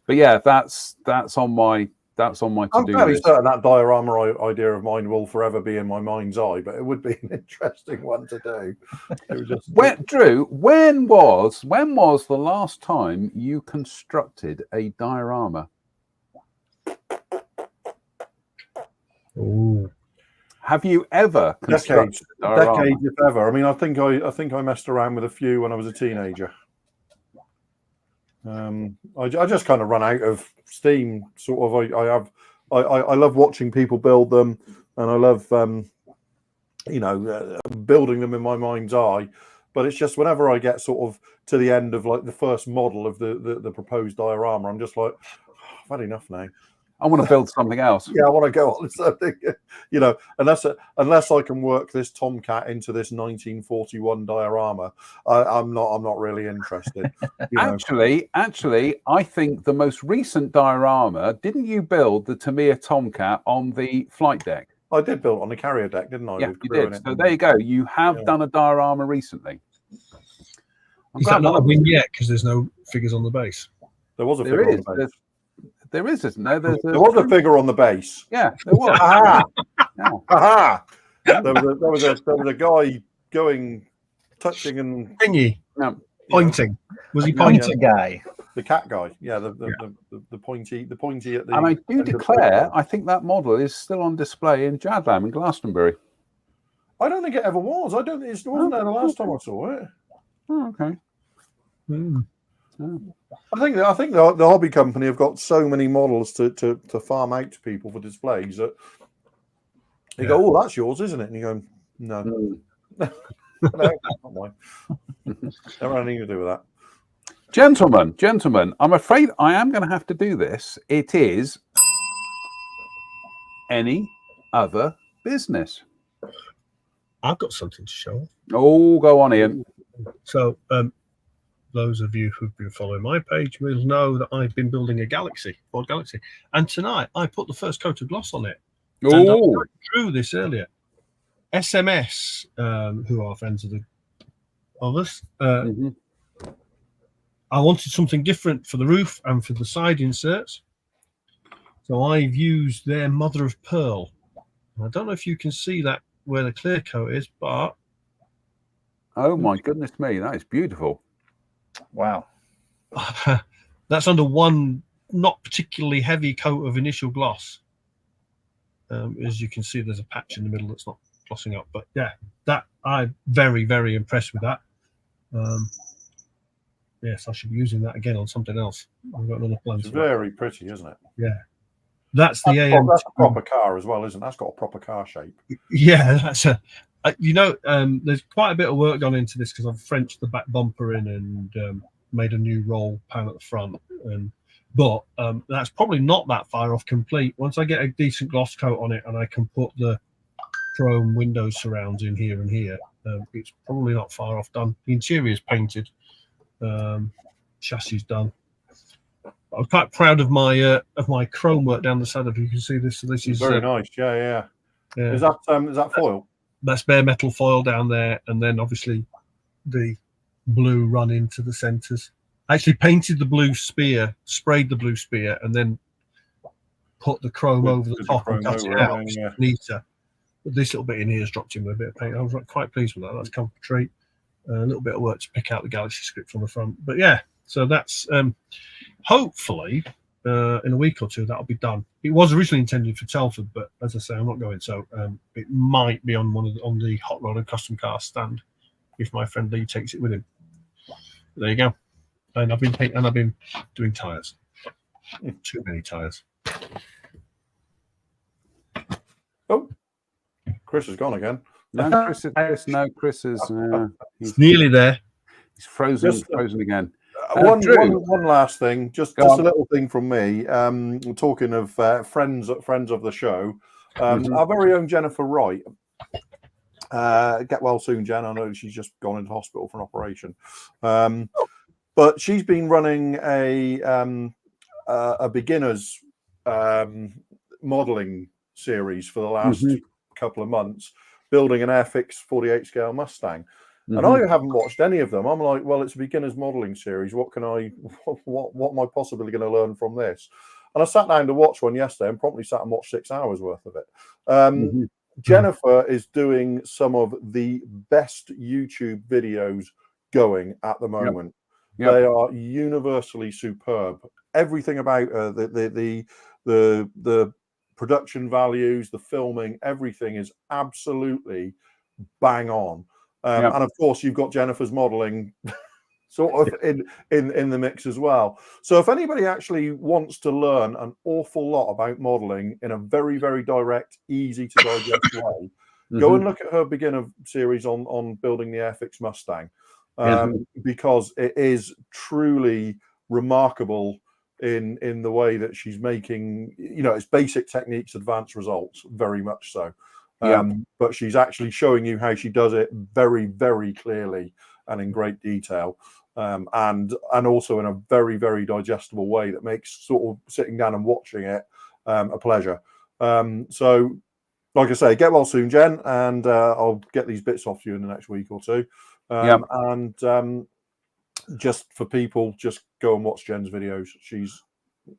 But yeah, that's on my to-do I'm fairly list. certain that diorama idea of mine will forever be in my mind's eye, but it would be an interesting one to do. It was just... Drew, when was the last time you constructed a diorama? Ooh. Have you ever constructed a diorama? Decades, if ever. I mean, I think I messed around with a few when I was a teenager. I just kind of run out of steam. Sort of. I love watching people build them, and I love building them in my mind's eye. But it's just whenever I get sort of to the end of like the first model of the proposed diorama, I'm just like, I've had enough now. I want to build something else. Yeah, I want to go on something. Unless I can work this Tomcat into this 1941 diorama, I'm not really interested. Actually, I think the most recent diorama, didn't you build the Tamiya Tomcat on the flight deck? I did build it on the carrier deck, didn't I? Yeah, you did. So there you go. You have done a diorama recently. Is that not a vignette because there's no figures on the base? There was a figure on the base. There is, isn't there? There was a figure on the base. Yeah, there was. Aha! Yeah. Aha! There was a guy touching and pointing. Was he Pointy guy? The cat guy. Yeah, the pointy at the. And I do declare, I think that model is still on display in Jadlam in Glastonbury. I don't think it ever was. It wasn't there the last time I saw it. Oh, okay. I think the hobby company have got so many models to farm out to people for displays that you go, oh, that's yours, isn't it? And you go, no, no, not mine. Never had anything to do with that. Gentlemen, I'm afraid I am going to have to do this. It is any other business. I've got something to show. Oh, go on, Ian. So, those of you who've been following my page will know that I've been building a Ford Galaxy. And tonight I put the first coat of gloss on it. And I drew this earlier. SMS, who are friends of us, I wanted something different for the roof and for the side inserts. So I've used their mother of pearl. I don't know if you can see that where the clear coat is, but... Oh my goodness me, that is beautiful. Wow. That's under one not particularly heavy coat of initial gloss. As you can see, there's a patch in the middle that's not glossing up. But yeah, that I'm very, very impressed with that. Yes, I should be using that again on something else. I've got another plan. It's very pretty, isn't it? Yeah. That's the AM. That's a proper car as well, isn't it? That's got a proper car shape. Yeah, that's a... there's quite a bit of work gone into this because I've Frenched the back bumper in and made a new roll pan at the front. But that's probably not that far off complete. Once I get a decent gloss coat on it and I can put the chrome window surrounds in here and here, it's probably not far off done. The interior is painted, chassis done. I'm quite proud of my chrome work down the side. If you can see this, so this is very nice. Yeah. Is that foil? That's bare metal foil down there, and then obviously the blue run into the centres. I actually painted the blue spear, sprayed the blue spear, and then put the chrome over the top and cut it out. Neater. But this little bit in here has dropped in with a bit of paint. I was quite pleased with that. That's come from a treat. A little bit of work to pick out the Galaxy script on the front. But yeah, so that's hopefully in a week or two that'll be done. It was originally intended for Telford, but as I say, I'm not going, so it might be on on the Hot Rod and Custom Car stand if my friend Lee takes it with him. There you go. And I've been doing tyres. Too many tyres. Oh, Chris has gone again. No, Chris is He's nearly there. He's frozen again. One last thing, just Go on. a little thing from me. Talking of friends of the show, our very own Jennifer Wright. Get well soon, Jen. I know she's just gone into hospital for an operation, but she's been running a beginners modelling series for the last couple of months, building an Airfix 48 scale Mustang. And I haven't watched any of them. I'm like, well, it's a beginner's modelling series. What am I possibly going to learn from this? And I sat down to watch one yesterday and promptly sat and watched 6 hours worth of it. Jennifer is doing some of the best YouTube videos going at the moment. Yep. They are universally superb. Everything about the production values, the filming, everything is absolutely bang on. And of course, you've got Jennifer's modelling sort of in the mix as well. So if anybody actually wants to learn an awful lot about modelling in a very, very direct, easy to digest way, go and look at her beginner series on building the Airfix Mustang, because it is truly remarkable in the way that she's making, it's basic techniques, advanced results, very much so. But she's actually showing you how she does it very, very clearly and in great detail, and also in a very, very digestible way that makes sort of sitting down and watching it a pleasure. So, like I say, get well soon, Jen, and I'll get these bits off you in the next week or two. And just for people, just go and watch Jen's videos.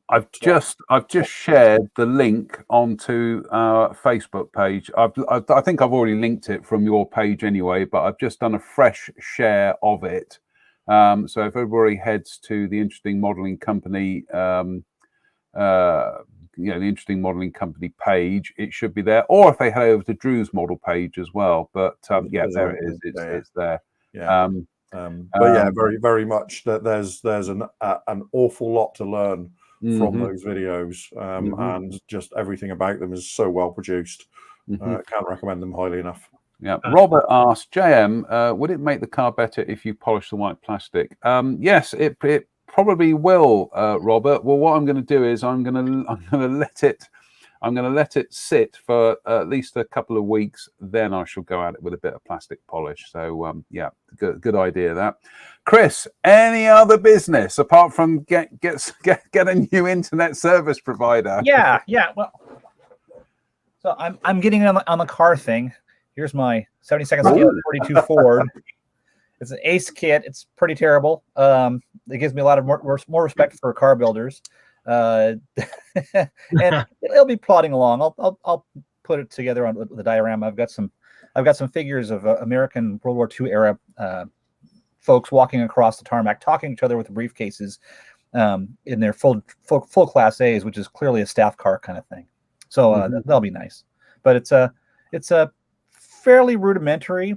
I've just shared the link onto our Facebook page. I think I've already linked it from your page anyway, but I've just done a fresh share of it. So if everybody heads to the Interesting Modeling Company, the Interesting Modeling Company page, it should be there. Or if they head over to Drew's model page as well. But there it is. It's there. But yeah, very, very much that there's an awful lot to learn from those videos, and just everything about them is so well produced. Can't recommend them highly enough. Robert asked, JM, would it make the car better if you polish the white plastic? Yes, it probably will, Robert. Well, what I'm going to do is I'm going to let it sit for at least a couple of weeks. Then I shall go at it with a bit of plastic polish. So good idea that. Chris, any other business apart from get a new internet service provider? Yeah. Well, so I'm getting on the car thing. Here's my 72nd scale 42 Ford. It's an Ace kit. It's pretty terrible. It gives me a lot of more respect for car builders. And it'll be plodding along. I'll put it together on the diorama. I've got some figures of American World War II era folks walking across the tarmac, talking to each other with briefcases in their full Class A's, which is clearly a staff car kind of thing. So that'll be nice. But it's a fairly rudimentary.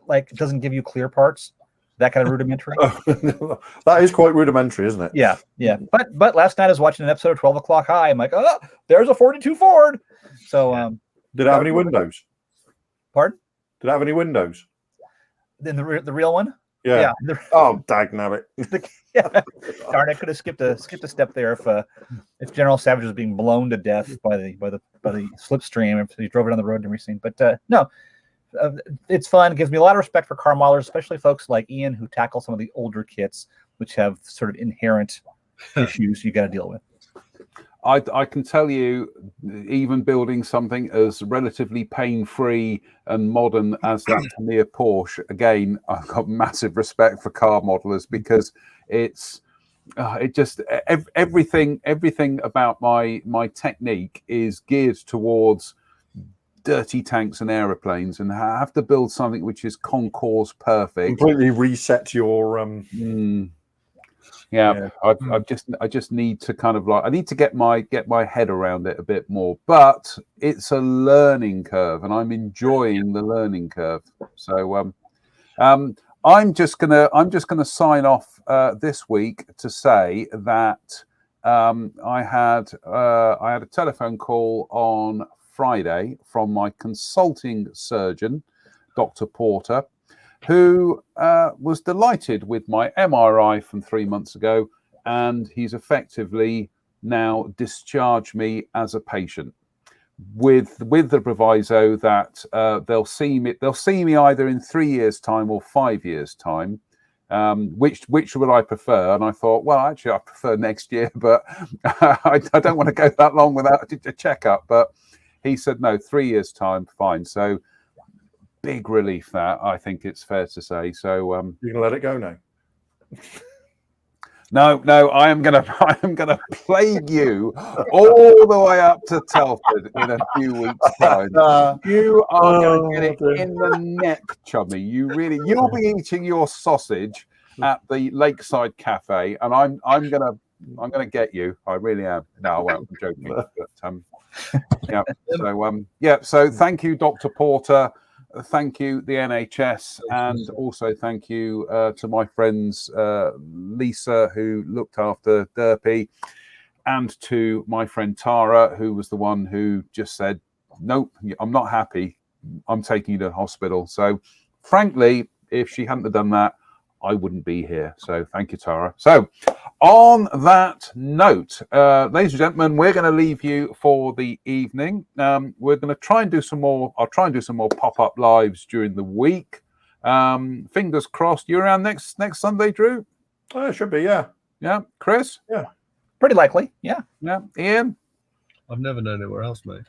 Like it doesn't give you clear parts. That kind of rudimentary. That is quite rudimentary, isn't it? Yeah. But last night I was watching an episode of 12 O'Clock High. I'm like, oh, there's a 42 Ford. So did it have any windows? Pardon? Did it have any windows? In the real one? Yeah. Oh, dagnabbit. Darn, I could have skipped a step there if General Savage was being blown to death by the slipstream if he drove it on the road and everything. But no. It's fun. It gives me a lot of respect for car modelers, especially folks like Ian who tackle some of the older kits, which have sort of inherent issues you got to deal with. I can tell you, even building something as relatively pain-free and modern as that Tamiya Porsche, again, I've got massive respect for car modelers because everything about my technique is geared towards dirty tanks and aeroplanes and have to build something which is concourse perfect. Completely reset your Yeah, I just need to kind of I need to get my head around it a bit more. But it's a learning curve, and I'm enjoying the learning curve. So I'm just gonna sign off this week to say that I had a telephone call on Friday from my consulting surgeon, Dr. Porter, who was delighted with my MRI from 3 months ago, and he's effectively now discharged me as a patient, with the proviso that they'll see me either in 3 years' time or 5 years' time. Which would I prefer? And I thought, well, actually, I prefer next year, but I don't want to go that long without a checkup. But he said, no, 3 years' time, fine. So big relief, that, I think it's fair to say. So you can let it go now. No, I am gonna plague you all the way up to Telford in a few weeks' time. You are gonna get it in the neck, chummy. You'll be eating your sausage at the Lakeside Cafe, and I'm gonna get you. I really am. No, I won't. I'm joking. But So thank you, Dr. Porter. Thank you, the NHS, and also thank you to my friends Lisa, who looked after Derpy, and to my friend Tara, who was the one who just said, nope, I'm not happy, I'm taking you to the hospital. So frankly, if she hadn't have done that, I wouldn't be here. So thank you, Tara. So on that note, ladies and gentlemen, we're going to leave you for the evening. We're going to try and do some more. I'll try and do some more pop-up lives during the week. Fingers crossed. You around next Sunday, Drew? Oh, it should be, yeah. Yeah, Chris? Yeah. Pretty likely, yeah. Yeah, Ian? I've never known anywhere else, mate.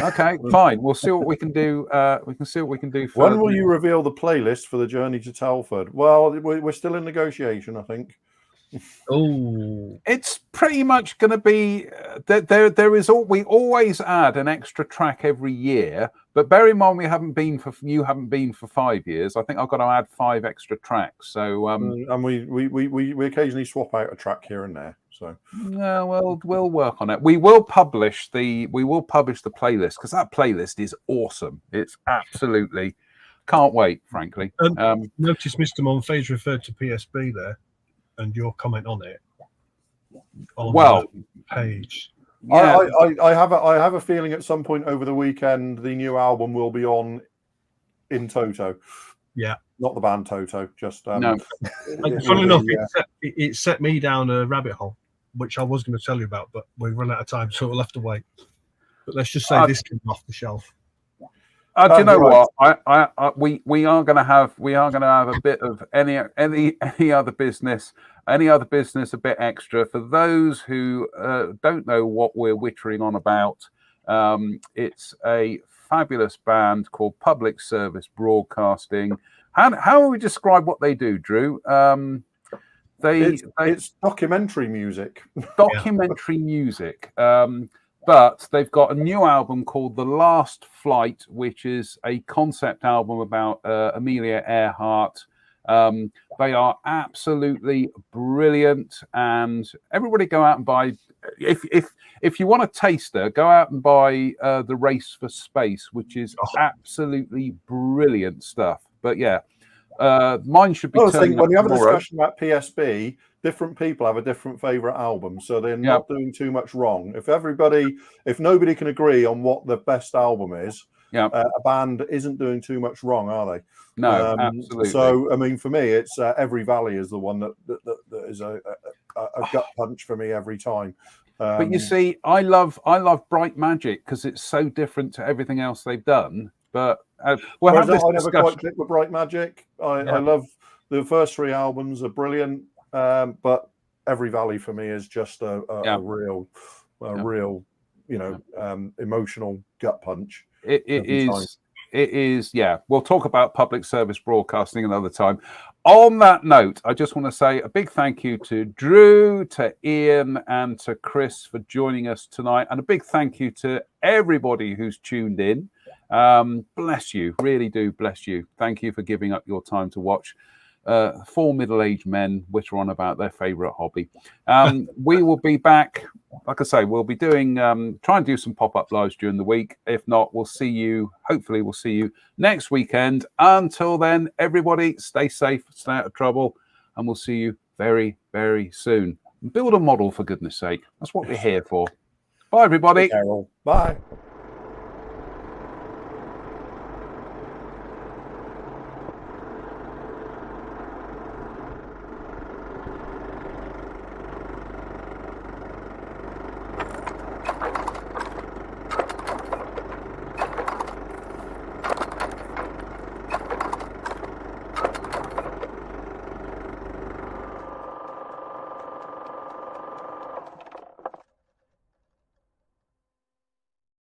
Okay, fine. We'll see what we can do. We can see what we can do. When will you reveal the playlist for the journey to Telford? Well, we're still in negotiation, I think. Oh, it's pretty much going to be there is all, we always add an extra track every year, but bear in mind you haven't been for 5 years. I think I've got to add 5 extra tracks. So and we occasionally swap out a track here and there. So yeah, well, we'll work on it. We will publish the playlist, because that playlist is awesome. It's absolutely, can't wait, frankly. Notice Mr. Monfay's referred to PSB there, and your comment on it. On the page. Yeah. I have a feeling at some point over the weekend the new album will be on in Toto. Yeah. Not the band Toto, just no. Funny enough, it set me down a rabbit hole, which I was going to tell you about, but we've run out of time, so we'll have to wait. But let's just say this came off the shelf. Do you know what? We are going to have a bit of any other business a bit extra for those who don't know what we're wittering on about. It's a fabulous band called Public Service Broadcasting. How would we describe what they do, Drew? It's documentary music. Documentary music. But they've got a new album called The Last Flight, which is a concept album about Amelia Earhart. They are absolutely brilliant, and everybody go out and buy. If you want a taster, go out and buy The Race for Space, which is absolutely brilliant stuff. But yeah, mine should be. When you have a discussion about PSB, different people have a different favorite album, so they're not doing too much wrong. If nobody can agree on what the best album is, a band isn't doing too much wrong, are they? No, absolutely. So, I mean, for me, it's Every Valley is the one that is a gut punch for me every time. But you see, I love Bright Magic because it's so different to everything else they've done. But I never quite clicked with Bright Magic. I love the first 3 albums are brilliant, but Every Valley for me is just a real, emotional gut punch. It is. Yeah, we'll talk about Public Service Broadcasting another time. On that note, I just want to say a big thank you to Drew, to Ian, and to Chris for joining us tonight, and a big thank you to everybody who's tuned in. Bless you, really do bless you. Thank you for giving up your time to watch four middle-aged men witter on about their favorite hobby. We will be back, like I say, we'll be doing try and do some pop-up lives during the week. If not, we'll see you, hopefully we'll see you next weekend. Until then, everybody stay safe, stay out of trouble, and we'll see you very, very soon. Build a model, for goodness sake. That's what we're here for. Bye, everybody. Carol. Bye.